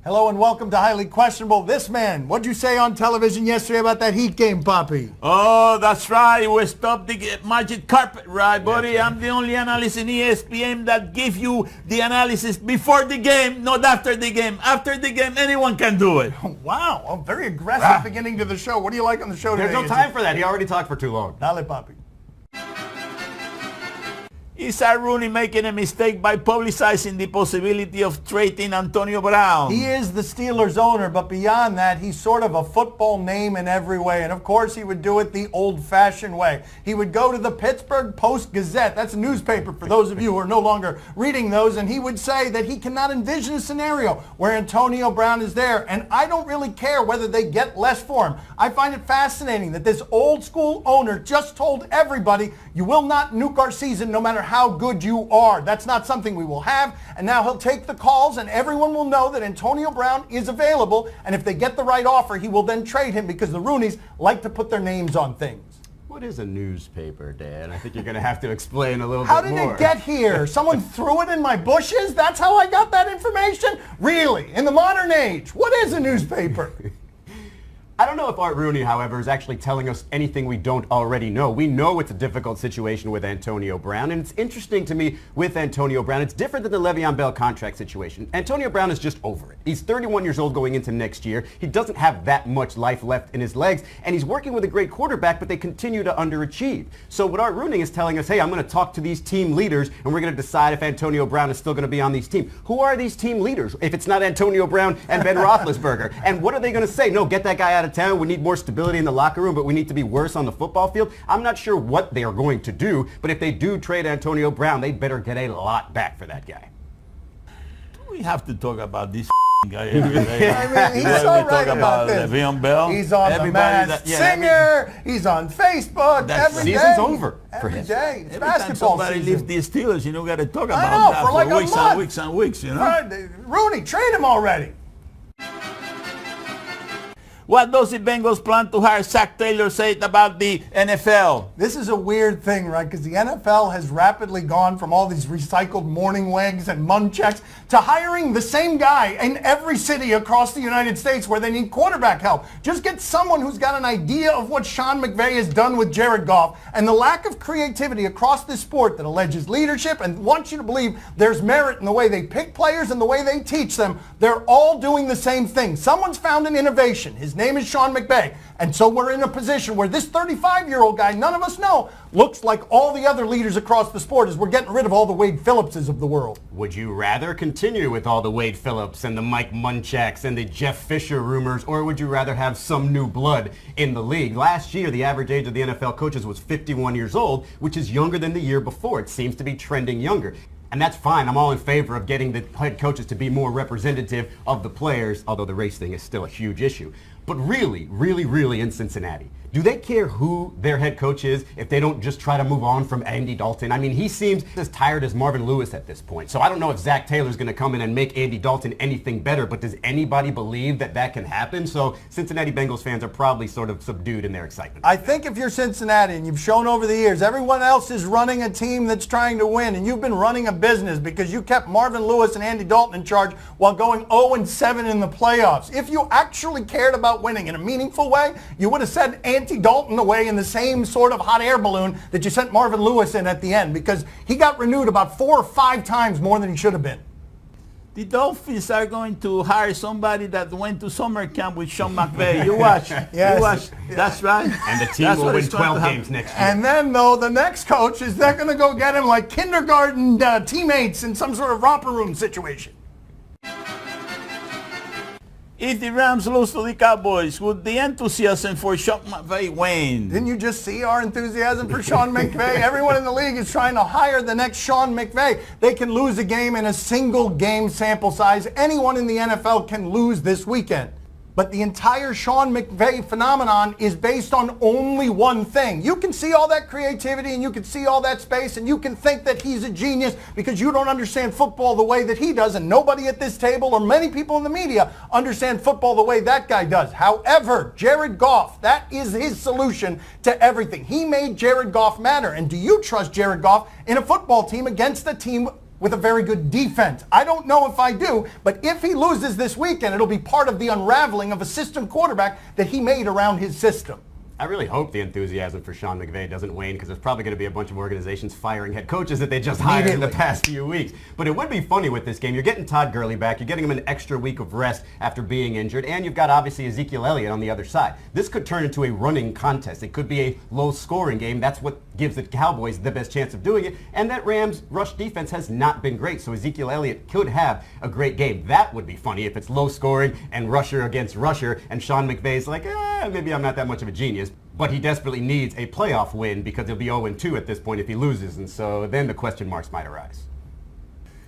Hello and welcome to Highly Questionable. This man, what'd you say on television yesterday about that Heat game, Poppy? Oh, that's right. We stopped the magic carpet, right, buddy? Right. I'm the only analyst in ESPN that give you the analysis before the game, not after the game. After the game, anyone can do it. Wow, a very aggressive beginning to the show. What do you like on the show today? There's no time for that. He already talked for too long. Dale, Poppy. Is Rooney making a mistake by publicizing the possibility of trading Antonio Brown? He is the Steelers owner, but beyond that, he's sort of a football name in every way. And of course, he would do it the old-fashioned way. He would go to the Pittsburgh Post-Gazette. That's a newspaper for those of you who are no longer reading those. And he would say that he cannot envision a scenario where Antonio Brown is there. And I don't really care whether they get less for him. I find it fascinating that this old-school owner just told everybody, you will not nuke our season no matter how good you are. That's not something we will have. And now he'll take the calls and everyone will know that Antonio Brown is available. And if they get the right offer, he will then trade him because the Rooneys like to put their names on things. What is a newspaper, Dad? I think you're going to have to explain a little bit more. How did it get here? Someone threw it in my bushes? That's how I got that information? Really? In the modern age? What is a newspaper? I don't know if Art Rooney, however, is actually telling us anything we don't already know. We know it's a difficult situation with Antonio Brown, and it's interesting to me with Antonio Brown. It's different than the Le'Veon Bell contract situation. Antonio Brown is just over it. He's 31 years old going into next year. He doesn't have that much life left in his legs, and he's working with a great quarterback, but they continue to underachieve. So what Art Rooney is telling us, hey, I'm going to talk to these team leaders, and we're going to decide if Antonio Brown is still going to be on these teams. Who are these team leaders if it's not Antonio Brown and Ben Roethlisberger? And what are they going to say? No, get that guy out of town. We need more stability in the locker room, but we need to be worse on the football field. I'm not sure what they are going to do, but if they do trade Antonio Brown, they better get a lot back for that guy. We have to talk about this guy every day. I mean, he's all right about this. Le'Veon Bell. He's on The Masked Singer. He's on Facebook every day. Season's over for him. Every day. It's Every time basketball somebody season. leaves the Steelers, you know, got to talk about I know, that for like weeks a month. and weeks and weeks, you know. Rooney, trade him already. What does the Bengals plan to hire Zach Taylor say about the NFL? This is a weird thing, right? Because the NFL has rapidly gone from all these recycled morning wigs and munchaks to hiring the same guy in every city across the United States where they need quarterback help. Just get someone who's got an idea of what Sean McVay has done with Jared Goff, and the lack of creativity across this sport that alleges leadership and wants you to believe there's merit in the way they pick players and the way they teach them. They're all doing the same thing. Someone's found an innovation. His name is Sean McVay. And so we're in a position where this 35-year-old guy, none of us know, looks like all the other leaders across the sport as we're getting rid of all the Wade Phillipses of the world. Would you rather continue with all the Wade Phillips and the Mike Munchaks and the Jeff Fisher rumors, or would you rather have some new blood in the league? Last year, the average age of the NFL coaches was 51 years old, which is younger than the year before. It seems to be trending younger. And that's fine. I'm all in favor of getting the head coaches to be more representative of the players, although the race thing is still a huge issue. But really in Cincinnati, do they care who their head coach is if they don't just try to move on from Andy Dalton? I mean, he seems as tired as Marvin Lewis at this point. So I don't know if Zach Taylor's going to come in and make Andy Dalton anything better, but does anybody believe that that can happen? So Cincinnati Bengals fans are probably sort of subdued in their excitement. I think if you're Cincinnati and you've shown over the years, everyone else is running a team that's trying to win, and you've been running a business because you kept Marvin Lewis and Andy Dalton in charge while going 0-7 in the playoffs. If you actually cared about winning in a meaningful way, you would have sent Andy Dalton away in the same sort of hot air balloon that you sent Marvin Lewis in at the end, because he got renewed about 4 or 5 times more than he should have been. The Dolphins are going to hire somebody that went to summer camp with Sean McVay. You watch. Yes. You watch. That's right. And the team will win 12 games next year. And then, though, the next coach is they're going to go get him like kindergarten teammates in some sort of romper room situation. If the Rams lose to the Cowboys, would the enthusiasm for Sean McVay wane? Didn't you just see our enthusiasm for Sean McVay? Everyone in the league is trying to hire the next Sean McVay. They can lose a game in a single game sample size. Anyone in the NFL can lose this weekend. But the entire Sean McVay phenomenon is based on only one thing. You can see all that creativity and you can see all that space and you can think that he's a genius because you don't understand football the way that he does, and nobody at this table or many people in the media understand football the way that guy does. However, Jared Goff, that is his solution to everything. He made Jared Goff matter. And do you trust Jared Goff in a football team against a team with a very good defense. I don't know if I do, but if he loses this weekend, it'll be part of the unraveling of a system quarterback that he made around his system. I really hope the enthusiasm for Sean McVay doesn't wane, because there's probably going to be a bunch of organizations firing head coaches that they just hired in the past few weeks. But it would be funny with this game. You're getting Todd Gurley back. You're getting him an extra week of rest after being injured. And you've got, obviously, Ezekiel Elliott on the other side. This could turn into a running contest. It could be a low-scoring game. That's what gives the Cowboys the best chance of doing it. And that Rams rush defense has not been great. So Ezekiel Elliott could have a great game. That would be funny if it's low-scoring and rusher against rusher. And Sean McVay's like, maybe I'm not that much of a genius. But he desperately needs a playoff win, because he'll be 0-2 at this point if he loses. And so then the question marks might arise.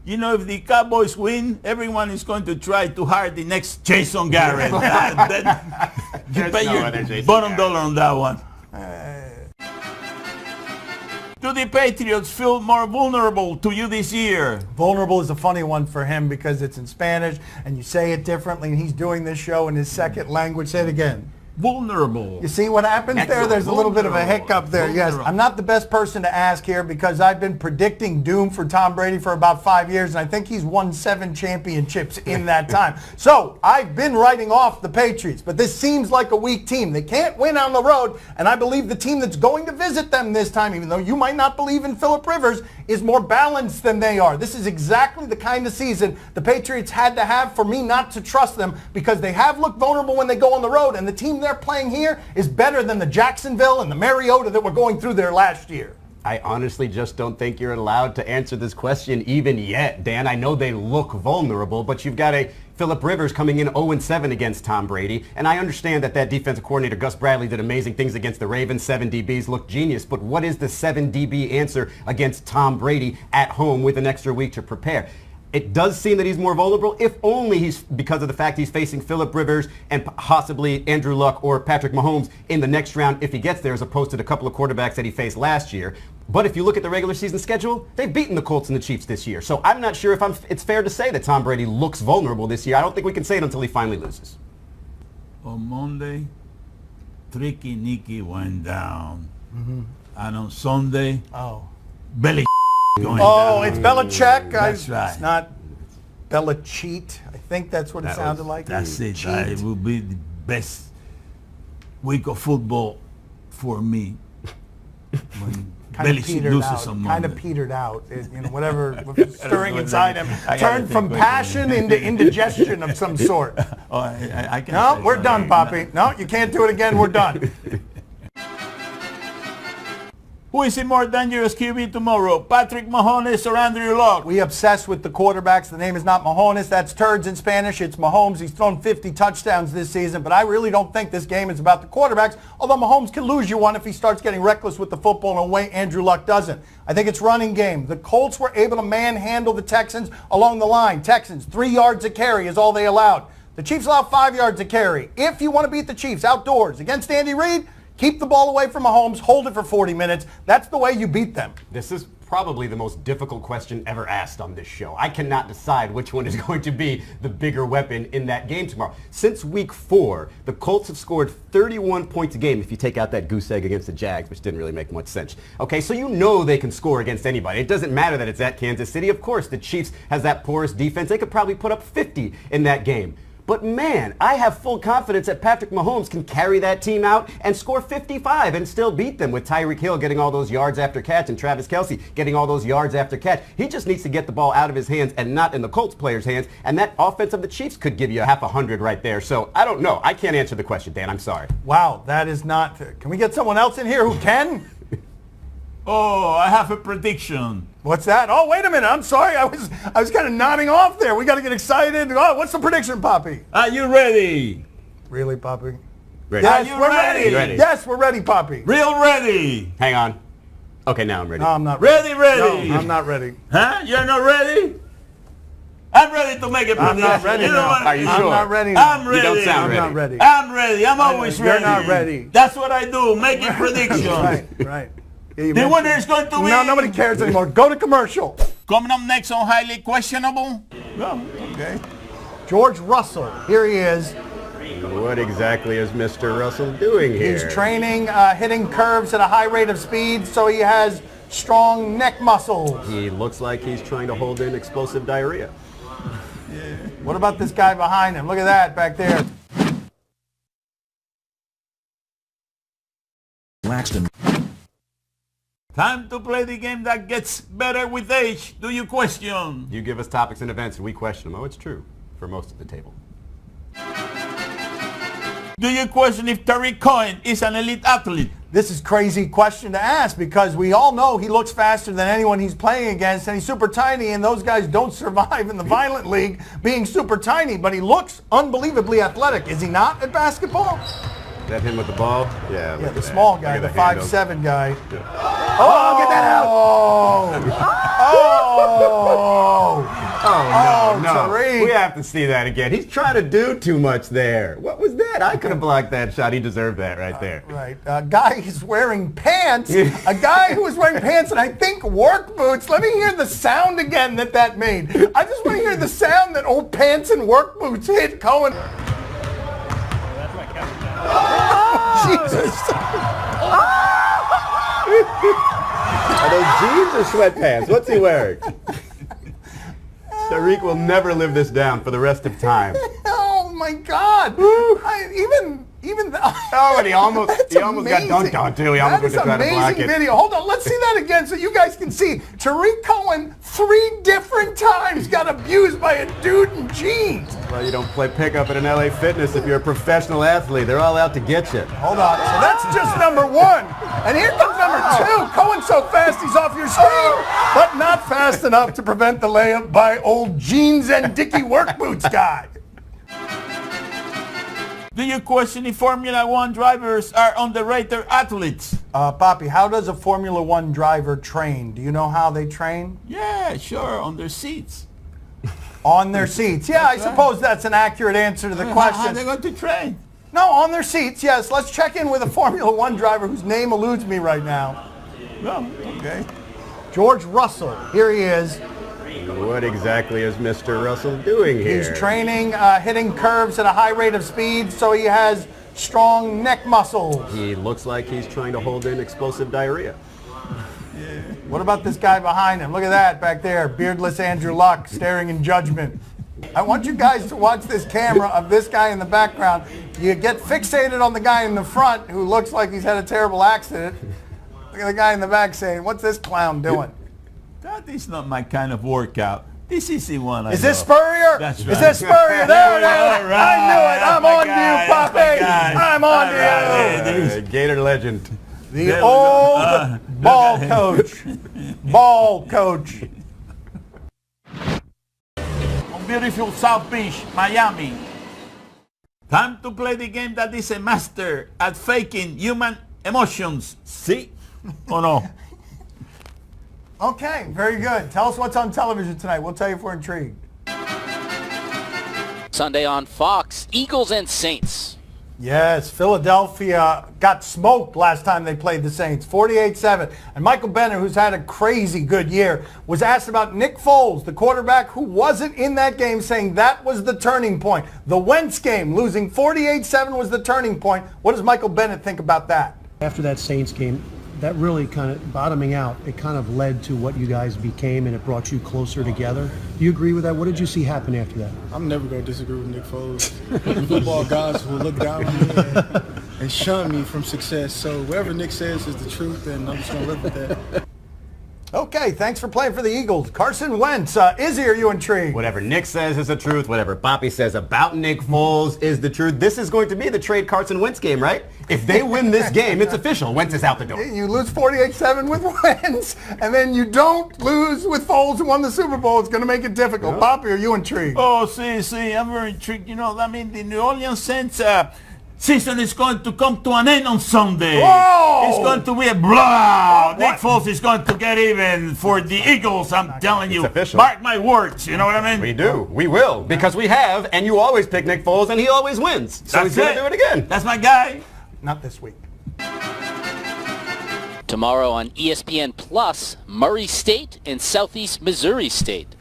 You know, if the Cowboys win, everyone is going to try to hire the next Jason Garrett. You bet your bottom dollar on that one. Do the Patriots feel more vulnerable to you this year? Vulnerable is a funny one for him because it's in Spanish and you say it differently, and he's doing this show in his second language. Say it again. Vulnerable. You see what happens there? There's a little bit of a hiccup there. Yes, I'm not the best person to ask here because I've been predicting doom for Tom Brady for about 5 years, and I think he's won 7 championships in that time. So I've been writing off the Patriots, but this seems like a weak team. They can't win on the road, and I believe the team that's going to visit them this time, even though you might not believe in Phillip Rivers, is more balanced than they are. This is exactly the kind of season the Patriots had to have for me not to trust them, because they have looked vulnerable when they go on the road, and the team they're playing here is better than the Jacksonville and the Mariota that were going through there last year. I honestly just don't think you're allowed to answer this question even yet, Dan. I know they look vulnerable, but you've got a Phillip Rivers coming in 0-7 against Tom Brady, and I understand that defensive coordinator Gus Bradley did amazing things against the Ravens. 7 DBs looked genius, but what is the 7 DB answer against Tom Brady at home with an extra week to prepare? It does seem that he's more vulnerable, if only he's because of the fact he's facing Phillip Rivers and possibly Andrew Luck or Patrick Mahomes in the next round if he gets there, as opposed to the couple of quarterbacks that he faced last year. But if you look at the regular season schedule, they've beaten the Colts and the Chiefs this year. So I'm not sure if it's fair to say that Tom Brady looks vulnerable this year. I don't think we can say it until he finally loses. On Monday, Tricky Nicky went down. And on Sunday, Belly going down. It's Belichick. That's right. It's not Belicheat. I think that's what it sounded like. That's it. It will be the best week of football for me. When kind of petered out. Whatever was stirring inside him turned from passion into indigestion of some sort. I can No, we're done, Poppy. No, you can't do it again. We're done. Who is the more dangerous QB tomorrow, Patrick Mahomes or Andrew Luck? We obsess with the quarterbacks. The name is not Mahomes. That's turds in Spanish. It's Mahomes. He's thrown 50 touchdowns this season, but I really don't think this game is about the quarterbacks, although Mahomes can lose you one if he starts getting reckless with the football in a way Andrew Luck doesn't. I think it's running game. The Colts were able to manhandle the Texans along the line. Texans, 3 yards a carry is all they allowed. The Chiefs allowed 5 yards a carry. If you want to beat the Chiefs outdoors against Andy Reid, keep the ball away from Mahomes, hold it for 40 minutes. That's the way you beat them. This is probably the most difficult question ever asked on this show. I cannot decide which one is going to be the bigger weapon in that game tomorrow. Since week 4, the Colts have scored 31 points a game if you take out that goose egg against the Jags, which didn't really make much sense. Okay, so you know they can score against anybody. It doesn't matter that it's at Kansas City. Of course, the Chiefs has that porous defense. They could probably put up 50 in that game. But man, I have full confidence that Patrick Mahomes can carry that team out and score 55 and still beat them, with Tyreek Hill getting all those yards after catch and Travis Kelce getting all those yards after catch. He just needs to get the ball out of his hands and not in the Colts players' hands, and that offense of the Chiefs could give you a half 100 right there. So I don't know. I can't answer the question, Dan. I'm sorry. Wow, that is not... Can we get someone else in here who can? Oh, I have a prediction. What's that? Oh, wait a minute. I'm sorry. I was kind of nodding off there. We got to get excited. Oh, what's the prediction, Poppy? Are you ready? Really, Poppy? Ready. Yes, Are you we're ready? ready. Yes, we're ready, Poppy. Real ready. Hang on. Okay, now I'm ready. No, I'm not ready. Ready. No, I'm not ready. Huh? You're not ready? I'm ready to make a prediction. I'm not ready now. Are you sure? I'm not ready now. I'm ready. You don't sound ready. I'm not ready. I'm ready. I'm always ready. You're not ready. That's what I do, making predictions. Right. Yeah, The winner is going to win. No, nobody cares anymore. Go to commercial. Coming up next on Highly Questionable. Oh, okay. George Russell. Here he is. What exactly is Mr. Russell doing here? He's training, hitting curves at a high rate of speed, so he has strong neck muscles. He looks like he's trying to hold in explosive diarrhea. What about this guy behind him? Look at that back there. Laxton. Time to play the game that gets better with age. Do you question? You give us topics and events and we question them. Oh, it's true for most of the table. Do you question if Tariq Cohen is an elite athlete? This is a crazy question to ask because we all know he looks faster than anyone he's playing against, and he's super tiny, and those guys don't survive in the violent league being super tiny, but he looks unbelievably athletic. Is he not at basketball? Is that him with the ball? Yeah, Yeah, the small guy, the 5'7" guy. Yeah. Oh, get that out! Oh, no. Tariq. We have to see that again. He's trying to do too much there. What was that? I could have blocked that shot. He deserved that right there. Right. A guy is wearing pants. A guy who was wearing pants and I think work boots. Let me hear the sound again that made. I just want to hear the sound that old pants and work boots hit Cohen. Jesus. Are those jeans or sweatpants? What's he wearing? Tariq will never live this down for the rest of time. Oh my God! Oh, and he almost got dunked on too. He almost went to try to block it. That is amazing video. Hold on, let's see that again so you guys can see. Tariq Cohen 3 different times got abused by a dude in jeans. Well, you don't play pickup at an LA Fitness if you're a professional athlete. They're all out to get you. Hold on. So that's just number 1. And here comes number 2. Cohen's so fast he's off your screen, but not fast enough to prevent the layup by old jeans and Dickie work boots guy. Do you question if Formula One drivers are underrated athletes? Poppy, how does a Formula One driver train? Do you know how they train? Yeah, sure, on their seats. On their seats. Yeah, I suppose that's an accurate answer to the question. How are they going to train? No, on their seats, yes. Let's check in with a Formula One driver whose name eludes me right now. Well, okay. George Russell. Here he is. What exactly is Mr. Russell doing here? He's training, hitting curves at a high rate of speed, so he has strong neck muscles. He looks like he's trying to hold in explosive diarrhea. What about this guy behind him? Look at that back there, beardless Andrew Luck staring in judgment. I want you guys to watch this camera of this guy in the background. You get fixated on the guy in the front who looks like he's had a terrible accident. Look at the guy in the back saying, "What's this clown doing?" That is not my kind of workout. This is the one I Is this love. Spurrier? That's Is right. this Spurrier? There it is. All right. I knew it. I'm That's my on guy. you, Poppy. That's my guy. I'm on All right. you. Gator legend. The There we old go. ball coach. Ball coach. On beautiful South Beach, Miami. Time to play the game that is a master at faking human emotions. See? Oh no. Okay, very good. Tell us what's on television tonight. We'll tell you if we're intrigued. Sunday on Fox, Eagles and Saints. Yes, Philadelphia got smoked last time they played the Saints, 48-7. And Michael Bennett, who's had a crazy good year, was asked about Nick Foles, the quarterback who wasn't in that game, saying that was the turning point. The Wentz game, losing 48-7 was the turning point. What does Michael Bennett think about that? After that Saints game, that really kind of bottoming out, it kind of led to what you guys became and it brought you closer together. Do you agree with that? What did you see happen after that? I'm never going to disagree with Nick Foles. Football gods will look down on me and shun me from success. So whatever Nick says is the truth, and I'm just going to live with that. Okay, thanks for playing for the Eagles. Carson Wentz, Izzy, are you intrigued? Whatever Nick says is the truth. Whatever Poppy says about Nick Foles is the truth. This is going to be the trade Carson Wentz game, right? If they win this game, it's official. Wentz is out the door. You lose 48-7 with Wentz, and then you don't lose with Foles who won the Super Bowl. It's going to make it difficult. Yeah. Poppy, are you intrigued? Oh, see, I'm very intrigued. You know, I mean, the New Orleans Saints season is going to come to an end on Sunday. Whoa! It's going to be a blowout. Nick Foles is going to get even for the Eagles. I'm telling you. It's official. Mark my words. You know what I mean? We do. We will. Because we have, and you always pick Nick Foles, and he always wins. So he's going to do it again. That's my guy. Not this week. Tomorrow on ESPN Plus, Murray State and Southeast Missouri State.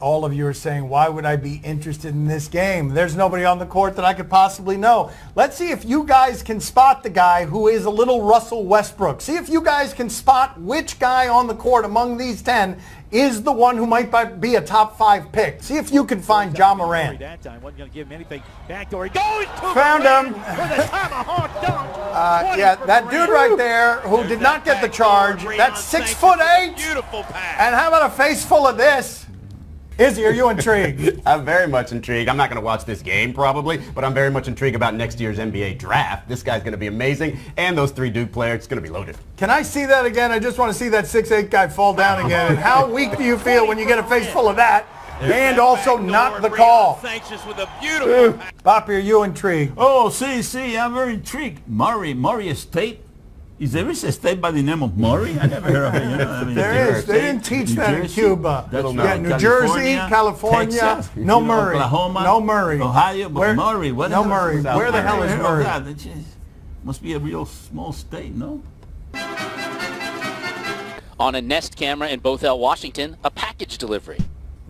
All of you are saying, why would I be interested in this game? There's nobody on the court that I could possibly know. Let's see if you guys can spot the guy who is a little Russell Westbrook. See if you guys can spot which guy on the court among these 10 is the one who might be a top 5 pick. See if you can find Ja Morant. Found him. Yeah, that dude right there who did not get the charge. That's 6'8". Beautiful pass. And how about a face full of this? Izzy, are you intrigued? I'm very much intrigued. I'm not going to watch this game probably, but I'm very much intrigued about next year's NBA draft. This guy's going to be amazing, and those 3 Duke players, it's going to be loaded. Can I see that again? I just want to see that 6'8" guy fall down again. And how weak do you feel when you get a face full of that? And also not the call. With a beautiful Poppy, are you intrigued? Oh, see, I'm very intrigued. Murray State. Is there a state by the name of Murray? I never heard of it. You know, I mean, There is. They didn't teach that in Cuba. Yeah, New Jersey, California, Texas, no Murray. Oklahoma, No Murray. Ohio, but Murray. What no the hell Murray. that? Where the I hell never is heard of Murray? that. It just must be a real small state, no? On a Nest camera in Bothell, Washington, a package delivery.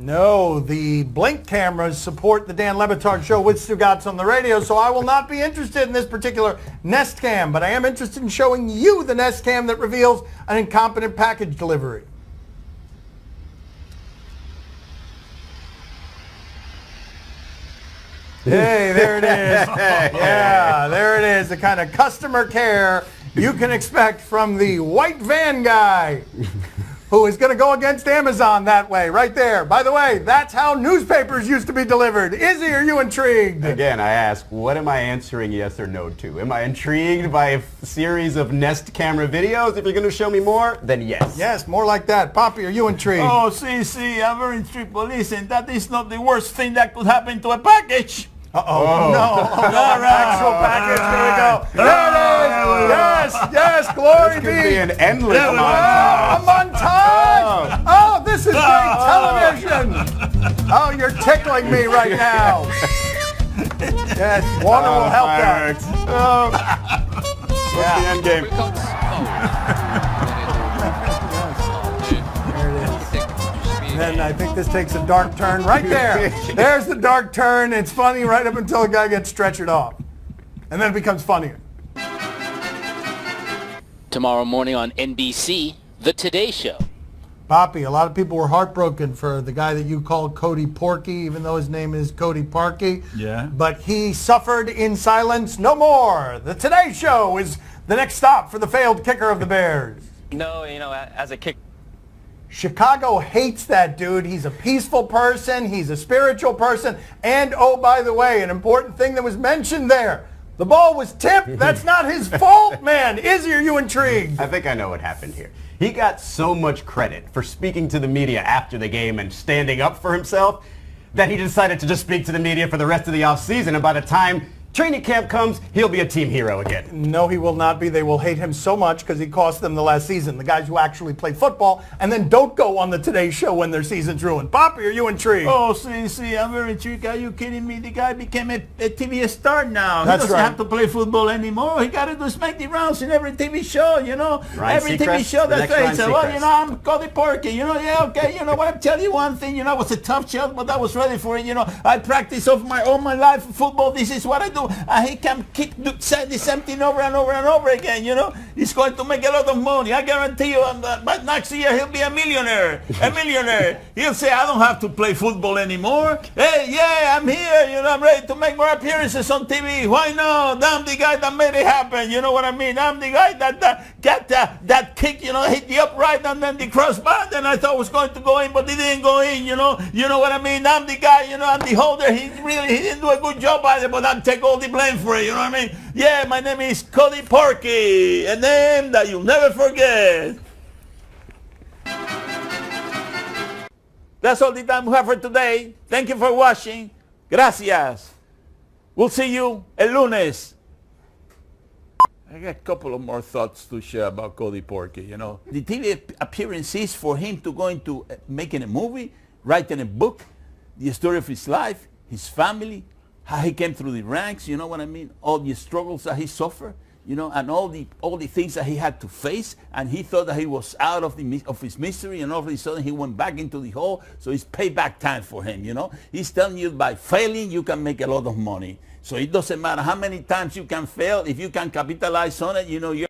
No, the Blink cameras support the Dan Le Batard Show with Stugotz on the radio, so I will not be interested in this particular Nest cam, but I am interested in showing you the Nest cam that reveals an incompetent package delivery. Hey, there it is. Yeah, there it is. The kind of customer care you can expect from the white van guy who is going to go against Amazon that way, right there. By the way, that's how newspapers used to be delivered. Izzy, are you intrigued? Again, I ask, what am I answering yes or no to? Am I intrigued by a series of Nest camera videos? If you're going to show me more, then yes. Yes, more like that. Poppy, are you intrigued? Oh, see, I'm very intrigued. But listen, that is not the worst thing that could happen to a package. Uh-oh. No, actual package. Here we go. There it is. Yes, glory This could be an endless a montage. Oh, this is great television. Oh, you're tickling me right now. Yes, water will help that. What's the end game? And then I think this takes a dark turn right there. There's the dark turn. It's funny right up until the guy gets stretchered off. And then it becomes funnier. Tomorrow morning on NBC, The Today Show. Poppy, a lot of people were heartbroken for the guy that you called Cody Porky, even though his name is Cody Parkey. Yeah. But he suffered in silence no more. The Today Show is the next stop for the failed kicker of the Bears. No, you know, as a kicker. Chicago hates that dude. He's a peaceful person. He's a spiritual person. And, oh, by the way, an important thing that was mentioned there. The ball was tipped. That's not his fault, man. Izzy, are you intrigued? I think I know what happened here. He got so much credit for speaking to the media after the game and standing up for himself that he decided to just speak to the media for the rest of the offseason. And by the time training camp comes, he'll be a team hero again. No, he will not be. They will hate him so much because he cost them the last season. The guys who actually play football and then don't go on the Today Show when their season's ruined. Poppy, are you intrigued? Oh, see, I'm very intrigued. Are you kidding me? The guy became a TV star now. That's he doesn't right. have to play football anymore. He got to do smack the rounds in every TV show, you know. Ryan every TV Seacrest, show the that's next right. Ryan So, well, Seacrest. you know, I'm Cody Porky. You know, yeah, okay. You know what? I'll tell you one thing. You know, it was a tough shot, but I was ready for it. You know, I practice all my life football. This is what I do. He can keep say the same thing over and over and over again. You know, he's going to make a lot of money. I guarantee you. But next year he'll be a millionaire. A millionaire. He'll say, I don't have to play football anymore. Hey, yeah, I'm here. You know, I'm ready to make more appearances on TV. Why not? I'm the guy that made it happen. You know what I mean? I'm the guy that got that kick. You know, hit the upright and then the crossbar. And I thought was going to go in, but it didn't go in. You know what I mean? I'm the guy. You know, I'm the holder. He didn't do a good job either, but I'll take all the blame for it. You know what I mean? Yeah, my name is Cody Porky, a name that you'll never forget. That's all the time we have for today. Thank you for watching. Gracias. We'll see you el lunes. I got a couple of more thoughts to share about Cody Porky, you know. The TV appearances for him to go into making a movie, writing a book, the story of his life, his family, how he came through the ranks, you know what I mean? All the struggles that he suffered. you know, and all the things that he had to face, and he thought that he was out of his misery, and all of a sudden he went back into the hole. So it's payback time for him, you know. He's telling you by failing you can make a lot of money. So it doesn't matter how many times you can fail. If you can capitalize on it, you know, you're